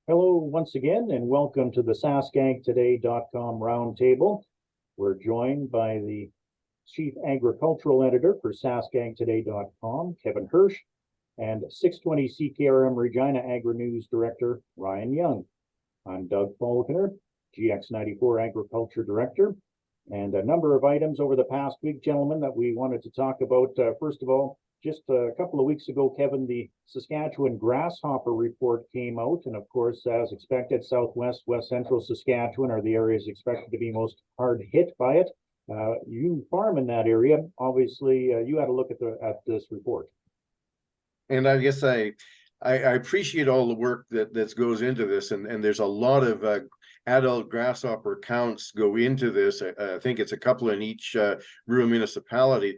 Hello once again, and welcome to the SaskAgToday.com Roundtable. We're joined by the Chief Agricultural Editor for SaskAgToday.com, Kevin Hursh, and 620 CKRM Regina AgriNews Director, Ryan Young. I'm Doug Falconer, GX94 Agriculture Director, and a number of items over the past week, gentlemen, that we wanted to talk about. First of all, just a couple of weeks ago, Kevin, the Saskatchewan Grasshopper report came out, and of course, as expected, Southwest, West Central Saskatchewan are the areas expected to be most hard hit by it. You farm in that area. Obviously, you had a look at this report. And I guess I appreciate all the work that goes into this, and there's a lot of adult grasshopper counts go into this. I think it's a couple in each rural municipality,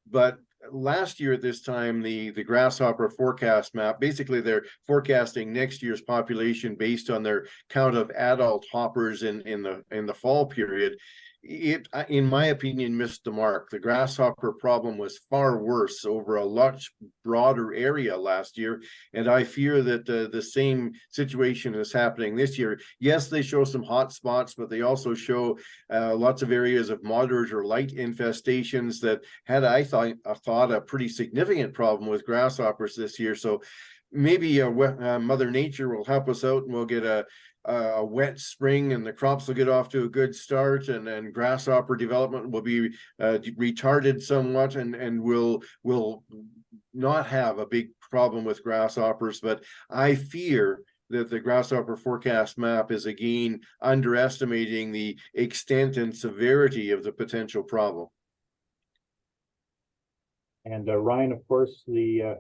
but last year at this time, the grasshopper forecast map, basically they're forecasting next year's population based on their count of adult hoppers in the fall period. It, in my opinion, missed the mark. The grasshopper problem was far worse over a much broader area last year, and I fear that the same situation is happening this year. Yes, they show some hot spots, but they also show lots of areas of moderate or light infestations that had, I thought, a pretty significant problem with grasshoppers this year. So maybe Mother Nature will help us out, and we'll get a wet spring, and the crops will get off to a good start, and then grasshopper development will be retarded somewhat, and we'll not have a big problem with grasshoppers. But I fear that the grasshopper forecast map is again underestimating the extent and severity of the potential problem. And Ryan, of course, the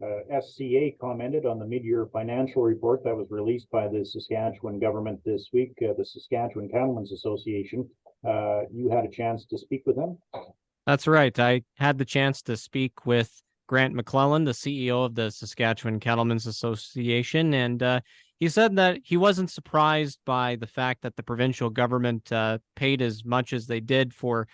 SCA commented on the mid-year financial report that was released by the Saskatchewan government this week, the Saskatchewan Cattlemen's Association. You had a chance to speak with them? That's right. I had the chance to speak with Grant McClellan, the CEO of the Saskatchewan Cattlemen's Association, and he said that he wasn't surprised by the fact that the provincial government paid as much as they did for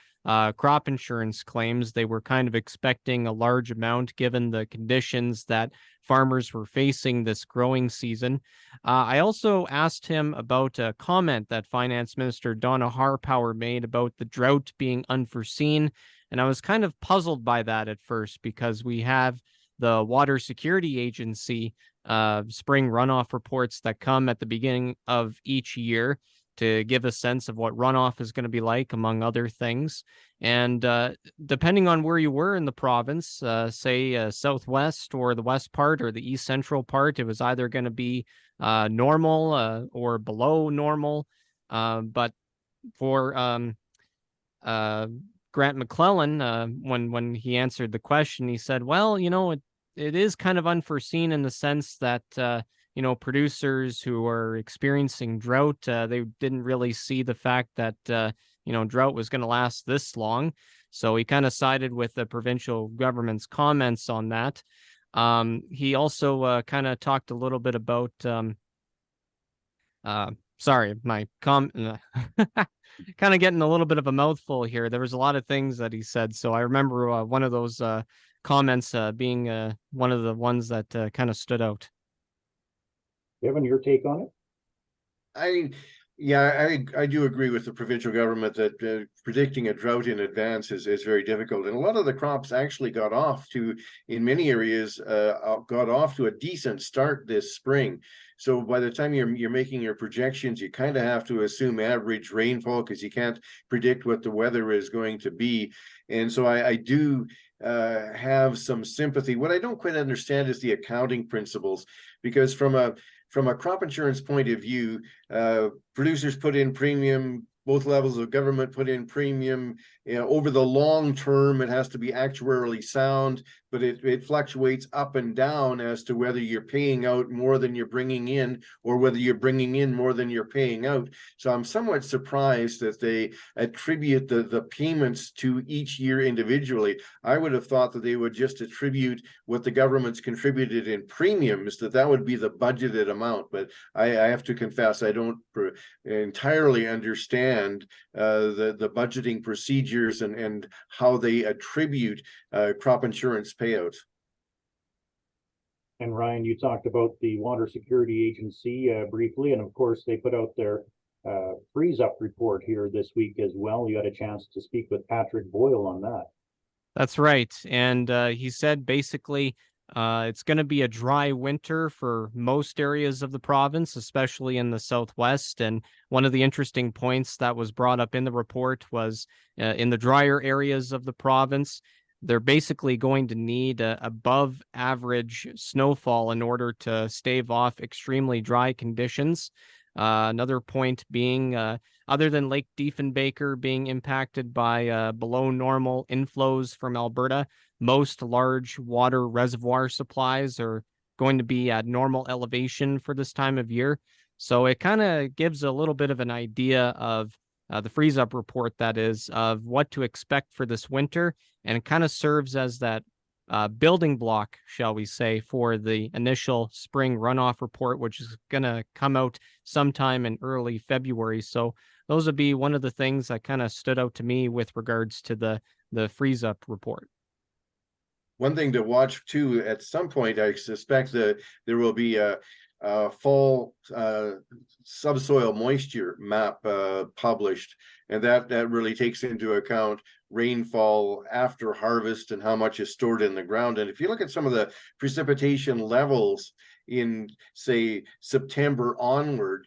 crop insurance claims. They were kind of expecting a large amount given the conditions that farmers were facing this growing season. I also asked him about a comment that Finance Minister Donna Harpower made about the drought being unforeseen. And I was kind of puzzled by that at first, because we have the Water Security Agency spring runoff reports that come at the beginning of each year to give a sense of what runoff is going to be like, among other things. And depending on where you were in the province, say southwest or the west part or the east central part, it was either going to be normal or below normal. But for Grant McClellan, when he answered the question, he said, well, it is kind of unforeseen in the sense that producers who are experiencing drought, they didn't really see the fact that, drought was going to last this long. So he kind of sided with the provincial government's comments on that. He also kind of talked a little bit about, sorry, my kind of getting a little bit of a mouthful here. There was a lot of things that he said. So I remember one of those comments being one of the ones that kind of stood out. Kevin, your take on it? I do agree with the provincial government that predicting a drought in advance is very difficult. And a lot of the crops actually got off to, in many areas, got off to a decent start this spring. So by the time you're making your projections, you kind of have to assume average rainfall, because you can't predict what the weather is going to be. And so I do have some sympathy. What I don't quite understand is the accounting principles, because from a crop insurance point of view, producers put in premium, both levels of government put in premium. Over the long term, it has to be actuarially sound, but it fluctuates up and down as to whether you're paying out more than you're bringing in, or whether you're bringing in more than you're paying out. So I'm somewhat surprised that they attribute the payments to each year individually. I would have thought that they would just attribute what the government's contributed in premiums, that would be the budgeted amount. But I have to confess, I don't entirely understand the budgeting procedures and how they attribute crop insurance payouts. And Ryan, you talked about the Water Security Agency briefly, and of course they put out their freeze up report here this week as well. You had a chance to speak with Patrick Boyle on that. That's right. And he said basically it's going to be a dry winter for most areas of the province, especially in the southwest. And one of the interesting points that was brought up in the report was in the drier areas of the province, they're basically going to need above average snowfall in order to stave off extremely dry conditions. Another point being, other than Lake Diefenbaker being impacted by below normal inflows from Alberta, most large water reservoir supplies are going to be at normal elevation for this time of year. So it kind of gives a little bit of an idea of the freeze up report, that is, of what to expect for this winter. And it kind of serves as that building block, shall we say, for the initial spring runoff report, which is going to come out sometime in early February. So those would be one of the things that kind of stood out to me with regards to the freeze up report. One thing to watch too, at some point, I suspect that there will be a fall subsoil moisture map published, and that really takes into account rainfall after harvest and how much is stored in the ground. And if you look at some of the precipitation levels in, say, September onward,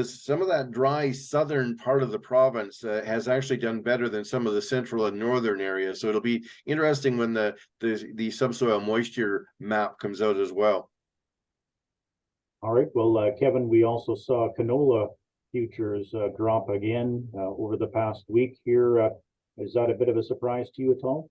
some of that dry southern part of the province has actually done better than some of the central and northern areas. So it'll be interesting when the subsoil moisture map comes out as well. All right. Well, Kevin, we also saw canola futures drop again over the past week here. Is that a bit of a surprise to you at all?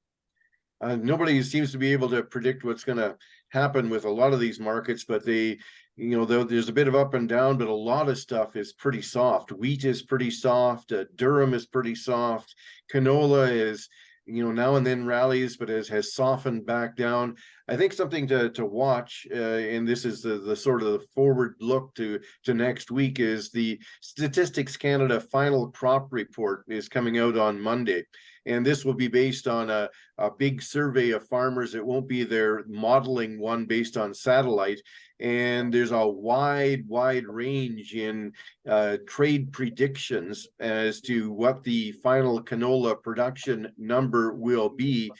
Nobody seems to be able to predict what's going to happen with a lot of these markets, but there's a bit of up and down, but a lot of stuff is pretty soft. Wheat is pretty soft. Durum is pretty soft. Canola is, now and then rallies, but has softened back down. I think something to watch, and this is the sort of the forward look to next week, is the Statistics Canada final crop report is coming out on Monday. And this will be based on a big survey of farmers. It won't be their modeling one based on satellite. And there's a wide range in trade predictions as to what the final canola production number will be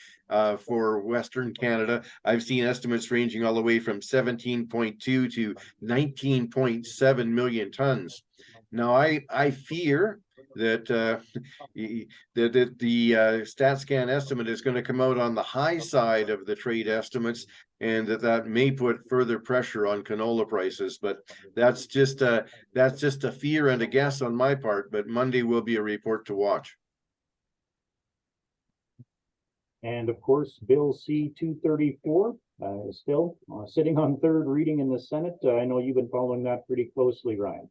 for Western Canada. I've seen estimates ranging all the way from 17.2 to 19.7 million tons. Now, I fear that the StatScan estimate is going to come out on the high side of the trade estimates, and that may put further pressure on canola prices. But that's just a fear and a guess on my part. But Monday will be a report to watch. And of course, Bill C-234 is still sitting on third reading in the Senate. I know you've been following that pretty closely, Ryan.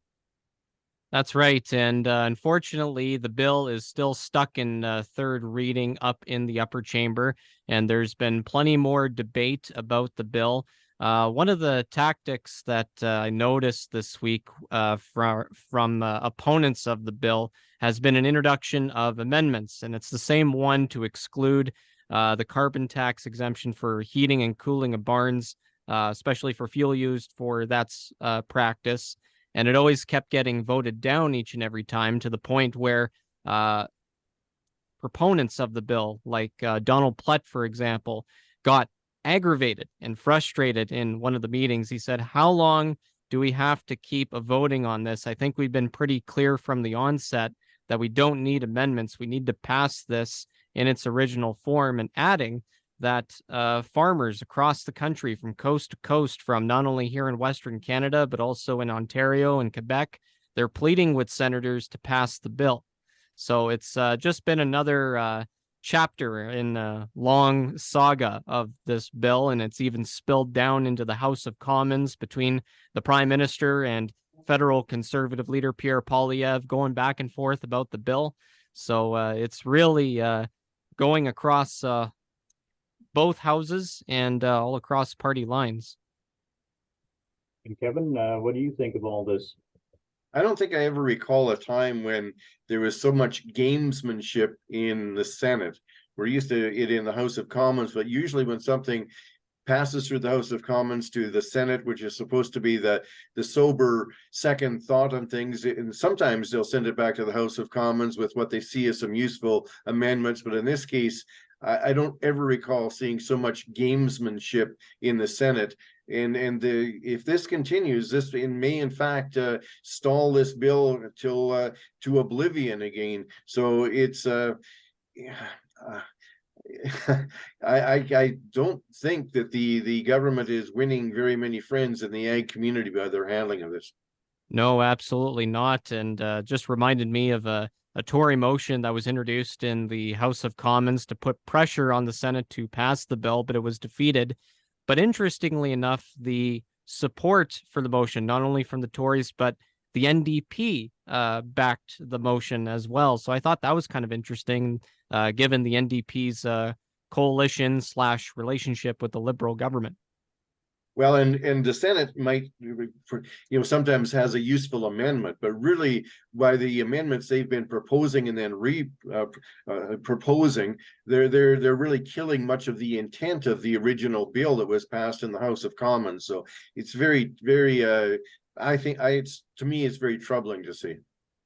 That's right. And unfortunately, the bill is still stuck in third reading up in the upper chamber. And there's been plenty more debate about the bill. One of the tactics that I noticed this week from opponents of the bill has been an introduction of amendments. And it's the same one to exclude the carbon tax exemption for heating and cooling of barns, especially for fuel used for that's practice. And it always kept getting voted down each and every time, to the point where proponents of the bill, like Donald Plett, for example, got aggravated and frustrated in one of the meetings. He said, "How long do we have to keep voting on this? I think we've been pretty clear from the onset that we don't need amendments. We need to pass this in its original form," and adding that farmers across the country, from coast to coast, from not only here in Western Canada, but also in Ontario and Quebec, they're pleading with senators to pass the bill. So it's just been another chapter in a long saga of this bill, and it's even spilled down into the House of Commons between the Prime Minister and federal Conservative leader Pierre Poilievre going back and forth about the bill. So it's really going across both houses and all across party lines. And Kevin, what do you think of all this? I don't think I ever recall a time when there was so much gamesmanship in the Senate. We're used to it in the House of Commons, but usually when something passes through the House of Commons to the Senate, which is supposed to be the sober second thought on things. And sometimes they'll send it back to the House of Commons with what they see as some useful amendments. But in this case, I don't ever recall seeing so much gamesmanship in the Senate. And if this continues, this may in fact stall this bill till to oblivion again. So it's I don't think that the government is winning very many friends in the ag community by their handling of this. No, absolutely not. And just reminded me of a Tory motion that was introduced in the House of Commons to put pressure on the Senate to pass the bill, but it was defeated. But interestingly enough, the support for the motion, not only from the Tories, but the NDP backed the motion as well. So I thought that was kind of interesting, given the NDP's coalition / relationship with the Liberal government. Well, and the Senate might, sometimes has a useful amendment, but really by the amendments they've been proposing and then proposing, they're really killing much of the intent of the original bill that was passed in the House of Commons. So it's very, very, to me, it's very troubling to see.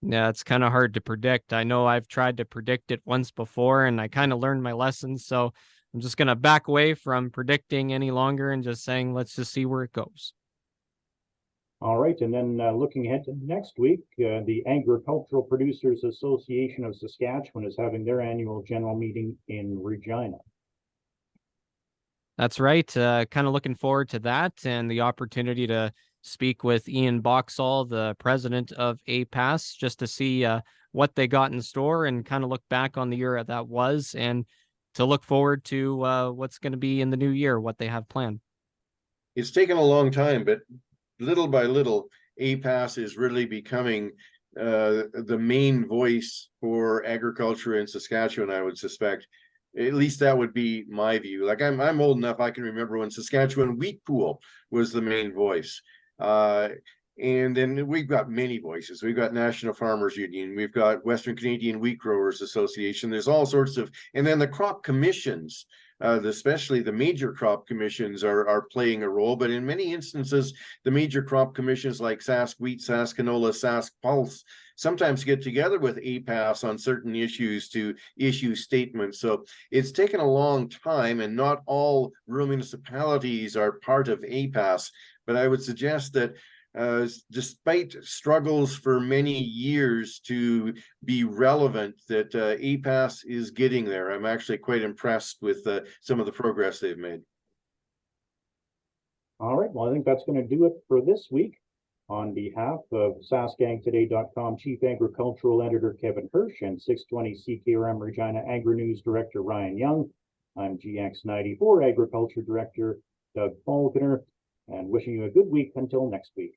Yeah, it's kind of hard to predict. I know I've tried to predict it once before and I kind of learned my lesson. So I'm just going to back away from predicting any longer and just saying, let's just see where it goes. All right. And then looking ahead to next week, the Agricultural Producers Association of Saskatchewan is having their annual general meeting in Regina. That's right. Kind of looking forward to that and the opportunity to speak with Ian Boxall, the president of APAS, just to see what they got in store and kind of look back on the year that was, and to look forward to what's going to be in the new year, what they have planned. It's taken a long time, but little by little, APAS is really becoming the main voice for agriculture in Saskatchewan, I would suspect. At least that would be my view. Like I'm old enough, I can remember when Saskatchewan Wheat Pool was the main voice. And then we've got many voices. We've got National Farmers Union. We've got Western Canadian Wheat Growers Association. There's all sorts of, and then the crop commissions, especially the major crop commissions are playing a role. But in many instances, the major crop commissions like Sask Wheat, Sask Canola, Sask Pulse sometimes get together with APAS on certain issues to issue statements. So it's taken a long time, and not all rural municipalities are part of APAS. But I would suggest that despite struggles for many years to be relevant, that APAS is getting there. I'm actually quite impressed with some of the progress they've made. All right, well, I think that's going to do it for this week. On behalf of SaskAgToday.com Chief Agricultural Editor Kevin Hursh and 620 CKRM Regina AgriNews Director Ryan Young, I'm GX94 Agriculture Director Doug Falconer, and wishing you a good week until next week.